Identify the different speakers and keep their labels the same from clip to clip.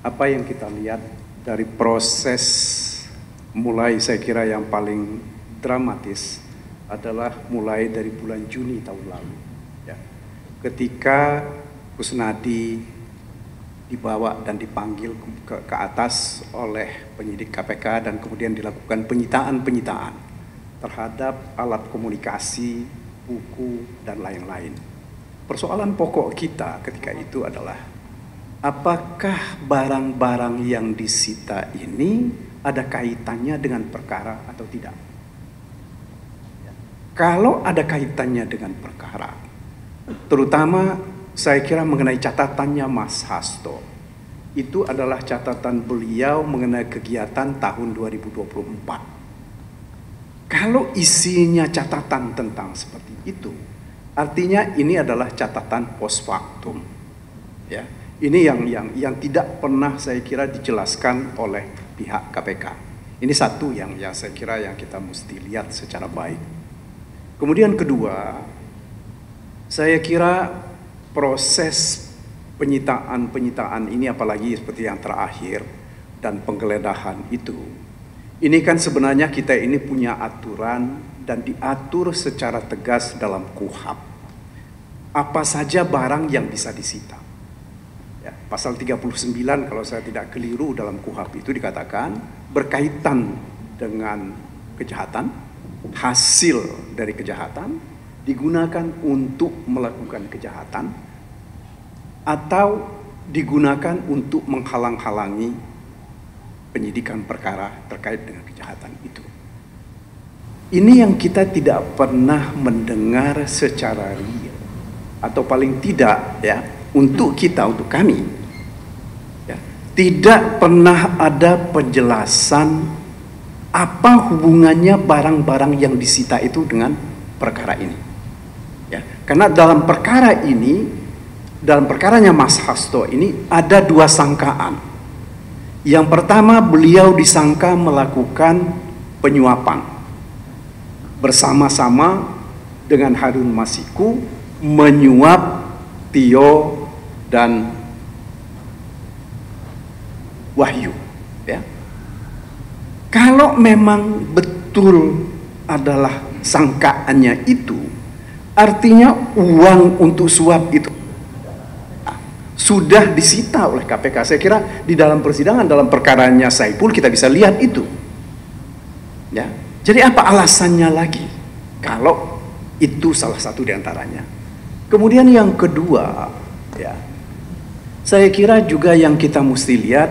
Speaker 1: apa yang kita lihat dari proses mulai, saya kira yang paling dramatis adalah mulai dari bulan Juni tahun lalu, ya, ketika Kusnadi dibawa dan dipanggil ke atas oleh penyidik KPK dan kemudian dilakukan penyitaan terhadap alat komunikasi, buku, dan lain-lain. Persoalan pokok kita ketika itu adalah apakah barang-barang yang disita ini ada kaitannya dengan perkara atau tidak? Kalau ada kaitannya dengan perkara, terutama saya kira mengenai catatannya Mas Hasto, itu adalah catatan beliau mengenai kegiatan tahun 2024. Kalau isinya catatan tentang seperti itu, artinya ini adalah catatan post factum, ya. Ini yang tidak pernah saya kira dijelaskan oleh pihak KPK. Ini satu yang saya kira yang kita mesti lihat secara baik. Kemudian kedua, saya kira proses penyitaan ini, apalagi seperti yang terakhir dan penggeledahan itu, ini kan sebenarnya kita ini punya aturan dan diatur secara tegas dalam KUHP. Apa saja barang yang bisa disita. Ya, pasal 39 kalau saya tidak keliru dalam KUHP itu dikatakan berkaitan dengan kejahatan, hasil dari kejahatan digunakan untuk melakukan kejahatan atau digunakan untuk menghalang-halangi penyidikan perkara terkait dengan kejahatan itu. Ini yang kita tidak pernah mendengar secara real, atau paling tidak ya untuk kami ya, tidak pernah ada penjelasan apa hubungannya barang-barang yang disita itu dengan perkara ini. Ya, karena dalam perkara ini, dalam perkaranya Mas Hasto ini ada dua sangkaan. Yang pertama, beliau disangka melakukan penyuapan bersama-sama dengan Harun Masiku, menyuap Tio dan Wahyu, ya. Kalau memang betul adalah sangkaannya itu, artinya uang untuk suap itu sudah disita oleh KPK. Saya kira di dalam persidangan dalam perkaranya Saipul kita bisa lihat itu. Ya. Jadi apa alasannya lagi kalau itu salah satu di antaranya? Kemudian yang kedua, ya. Saya kira juga yang kita mesti lihat,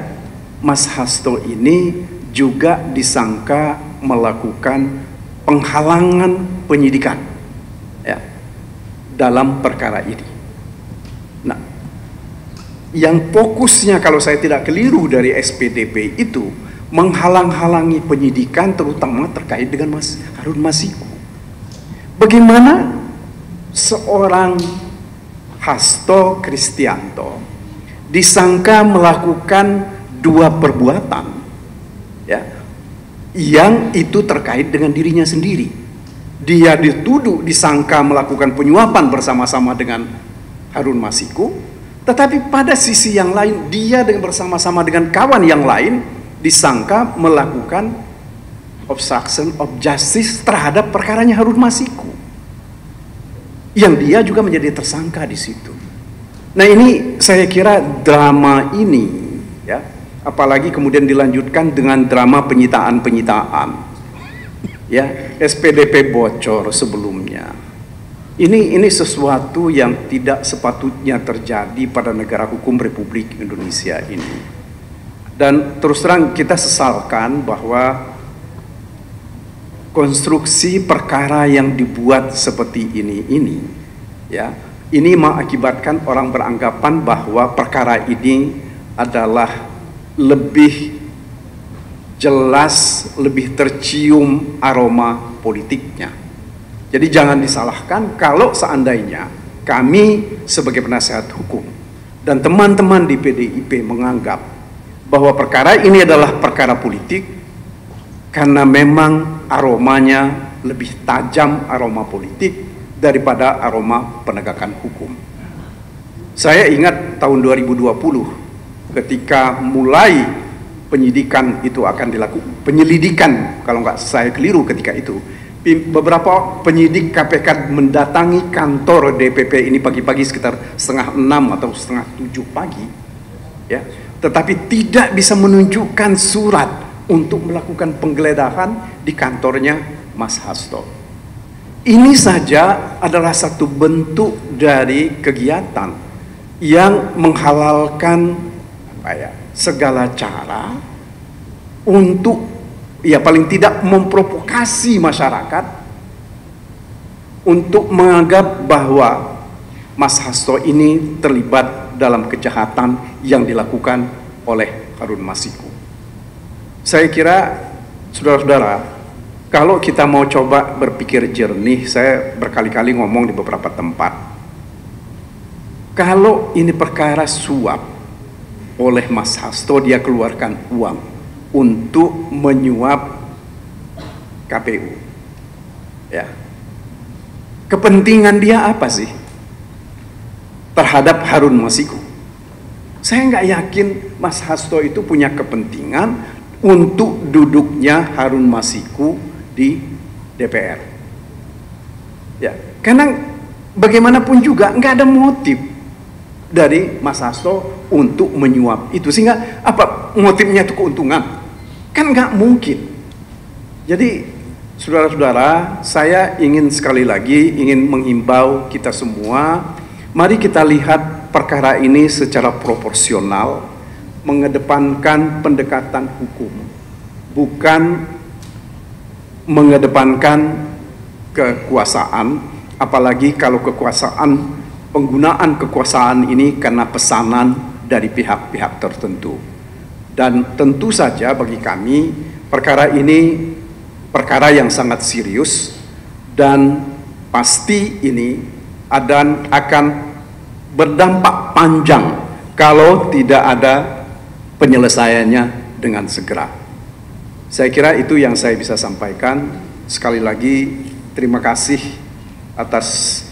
Speaker 1: Mas Hasto ini juga disangka melakukan penghalangan penyidikan, ya, dalam perkara ini. Nah, yang fokusnya kalau saya tidak keliru dari SPDP itu menghalang-halangi penyidikan terutama terkait dengan Mas Harun Masiku. Bagaimana seorang Hasto Kristianto disangka melakukan dua perbuatan, ya, yang itu terkait dengan dirinya sendiri. Dia dituduh disangka melakukan penyuapan bersama-sama dengan Harun Masiku, tetapi pada sisi yang lain dia bersama-sama dengan kawan yang lain disangka melakukan obstruction of justice terhadap perkaranya Harun Masiku, yang dia juga menjadi tersangka di situ. Nah, ini saya kira drama ini, ya, apalagi kemudian dilanjutkan dengan drama penyitaan, ya, SPDP bocor sebelumnya. Ini sesuatu yang tidak sepatutnya terjadi pada negara hukum Republik Indonesia ini. Dan terus terang kita sesalkan bahwa konstruksi perkara yang dibuat seperti ini, ya, ini mengakibatkan orang beranggapan bahwa perkara ini adalah lebih jelas, lebih tercium aroma politiknya. Jadi jangan disalahkan kalau seandainya kami sebagai penasehat hukum dan teman-teman di PDIP menganggap bahwa perkara ini adalah perkara politik karena memang aromanya lebih tajam aroma politik daripada aroma penegakan hukum. Saya ingat tahun 2020 ketika mulai penyidikan itu akan dilakukan, penyelidikan kalau nggak saya keliru ketika itu, beberapa penyidik KPK mendatangi kantor DPP ini pagi-pagi sekitar 5:30 atau 6:30 pagi, ya, tetapi tidak bisa menunjukkan surat untuk melakukan penggeledahan di kantornya Mas Hasto. Ini saja adalah satu bentuk dari kegiatan yang menghalalkan segala cara untuk paling tidak memprovokasi masyarakat untuk menganggap bahwa Mas Hasto ini terlibat dalam kejahatan yang dilakukan oleh Harun Masiku. Saya kira saudara-saudara, kalau kita mau coba berpikir jernih, saya berkali-kali ngomong di beberapa tempat, kalau ini perkara suap oleh Mas Hasto, dia keluarkan uang untuk menyuap KPU, ya, kepentingan dia apa sih terhadap Harun Masiku? Saya nggak yakin Mas Hasto itu punya kepentingan untuk duduknya Harun Masiku di DPR, ya, karena bagaimanapun juga nggak ada motif dari Mas Hasto untuk menyuap itu, sehingga apa motifnya itu keuntungan? Kan nggak mungkin. Jadi saudara-saudara, saya ingin sekali lagi menghimbau kita semua, mari kita lihat perkara ini secara proporsional, mengedepankan pendekatan hukum, bukan mengedepankan kekuasaan, apalagi kalau penggunaan kekuasaan ini karena pesanan dari pihak-pihak tertentu. Dan tentu saja bagi kami perkara ini perkara yang sangat serius, dan pasti ini akan berdampak panjang kalau tidak ada penyelesaiannya dengan segera. Saya kira itu yang saya bisa sampaikan. Sekali lagi terima kasih atas